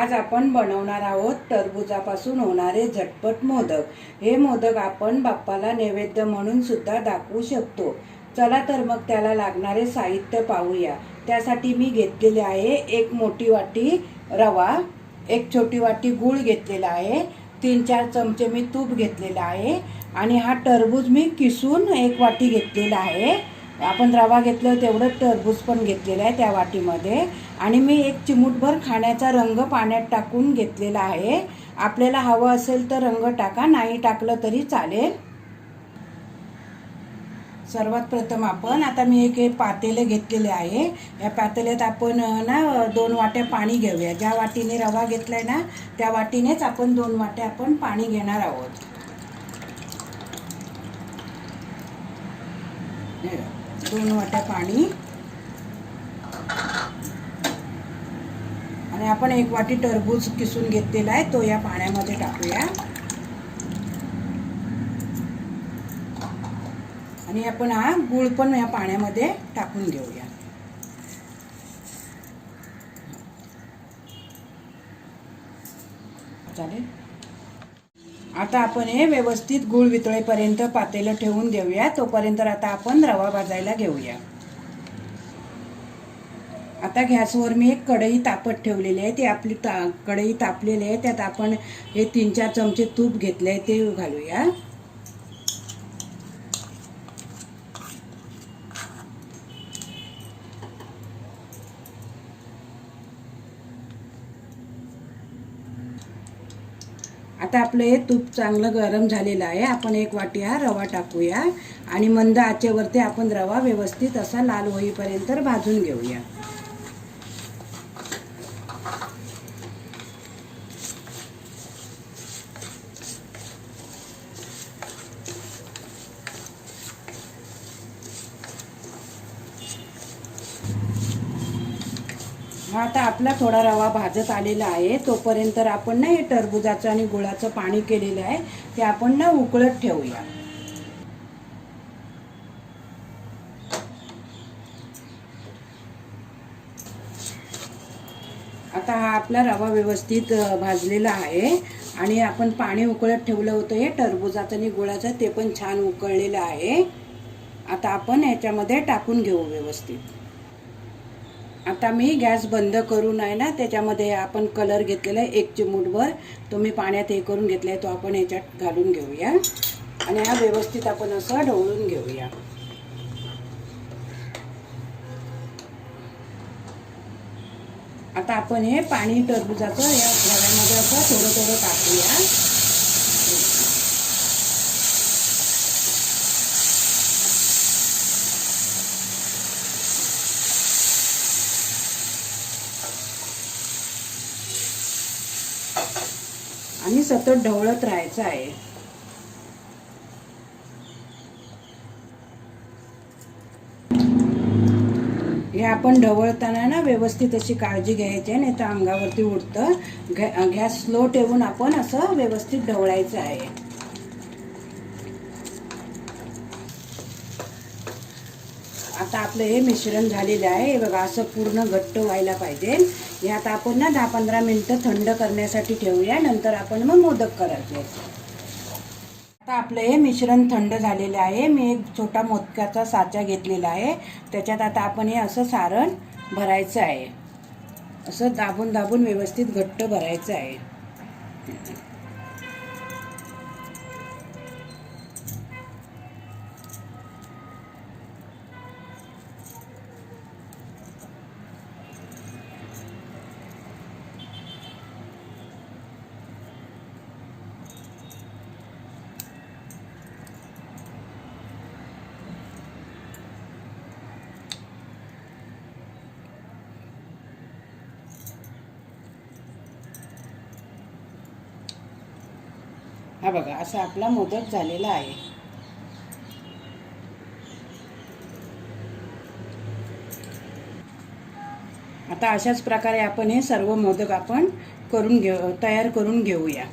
आज आपण बनवणार आहोत टरबुजापासून होणारे झटपट मोदक। हे मोदक आपण बाप्पाला नैवेद्य म्हणून सुद्धा दाखवू शकतो। चला तर मग त्याला लागणारे साहित्य पाहूया। त्यासाठी मी घेतलेले आहे एक मोठी वाटी रवा, एक छोटी वाटी गूळ घेतलेला आहे, 3-4 चमचे मी तूप घेतलेला आहे आणि हा टरबूज मी किसून एक वाटी घेतलेला आहे। आपण रवा घेतलं तेवढं टरबूज पण घेतलेलं आहे त्या वाटीमध्ये। आणि मी एक चिमूटभर खाण्याचा रंग पाण्यात टाकून घेतलेला आहे। आपल्याला हवं असेल तर रंग टाका, नाही टाकलं तरी चालेल। सर्वात प्रथम आपण आता मी एक पातेले घेतलेले आहे। या पातेल्यात आपण ना 2 वाट्या पाणी घेऊया। ज्या वाटीने रवा घेतलाय ना त्या वाटीनेच आपण 2 वाट्या आपण पाणी घेणार आहोत। 2 वाट्या पाणी आणि आपण 1 वाटी टरबूज किसून घेतलेला आहे तो या पाण्यामध्ये टाकूया। आणि आपण हा गूळ पण या पाण्यामध्ये टाकून घेऊया। चालेल। आता आपण हे व्यवस्थित गूळ वितळेपर्यंत पातेलं ठेवून देऊया। तोपर्यंत आता आपण रवा भाजायला घेऊया। आता गॅसवर मी एक कढई तापत ठेवलेली आहे। ती आपली कढई तापलेली आहे। त्यात आपण हे 3-4 चमचे तूप घेतले आहे ते घालूया। आता आपलं हे तूप चांगलं गरम झालेलं आहे। आपण 1 वाटी हा रवा टाकूया आणि मंद आचेवरती आपण रवा व्यवस्थित असा लाल होईपर्यंत भाजून घेऊया। आता आपला थोडा रवा भाजत आलेला आहे। तोपर्यंत आपण ना हे टरबुजाचं आणि गुळाचं पाणी केलेलं आहे ते आपण ना उकळत ठेवूया। आता हा आपला रवा व्यवस्थित भाजलेला आहे आणि आपण पाणी उकळत ठेवलं होतं हे टरबुजाचं आणि गुळाचं, ते पण छान उकळलेलं आहे। आता आपण याच्यामध्ये टाकून घेऊ व्यवस्थित। आता मी गॅस बंद करून आहे ना त्याच्यामध्ये आपण कलर घेतलेला आहे 1 चिमूटभर, तो मी पाण्यात हे करून घेतलाय तो आपण याच्यात घालून घेऊया आणि हा व्यवस्थित आपण असं ढवळून घेऊया। आता आपण हे पाणी टरबुजाचं या रव्यामध्ये असं थोडं थोडं टाकूया। आणि सतत ढवळत राहायचं आहे। हे आपण ढवळताना ना व्यवस्थित अशी काळजी घ्यायची आहे, नाही तर अंगावरती उडतं। गॅस स्लो ठेवून आपण असं व्यवस्थित ढवळायचं आहे। आता आपलं हे मिश्रण झालेलं आहे। हे बघा असं पूर्ण घट्ट व्हायला पाहिजे। हे आता आपण ना 10-15 मिनिटं थंड करण्यासाठी ठेवूया, नंतर आपण मग मोदक करायचे। आता आपलं हे मिश्रण थंड झालेलं आहे। मी एक छोटा मोदकाचा साचा घेतलेला आहे, त्याच्यात आता आपण हे असं सारण भरायचं आहे। असं दाबून दाबून व्यवस्थित घट्ट भरायचं आहे। हा बघा असा आपला मोदक झालेला आहे। आता अशाच प्रकारे आपण हे सर्व मोदक आपण तयार करून घेऊया।